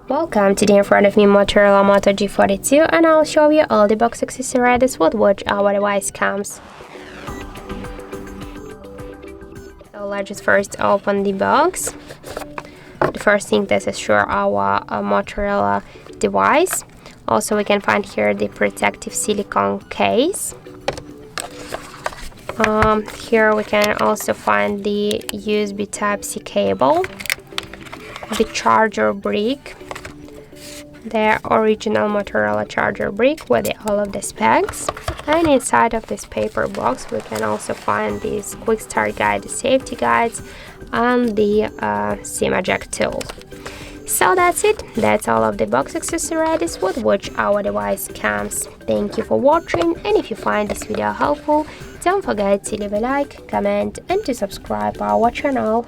Welcome, today in front of me Motorola Moto G42, and I'll show you all the box accessories with which our device comes. So let's just first open the box. The first thing this is sure our Motorola device. Also we can find here the protective silicone case. Here we can also find the USB Type-C cable, the charger brick, the original Motorola charger brick with all of the specs, and inside of this paper box we can also find these quick start guide, the safety guides, and the SIM eject tool. So that's it, that's all of the box accessories with which our device comes. Thank you for watching, and if you find this video helpful, don't forget to leave a like, comment, and to subscribe our channel.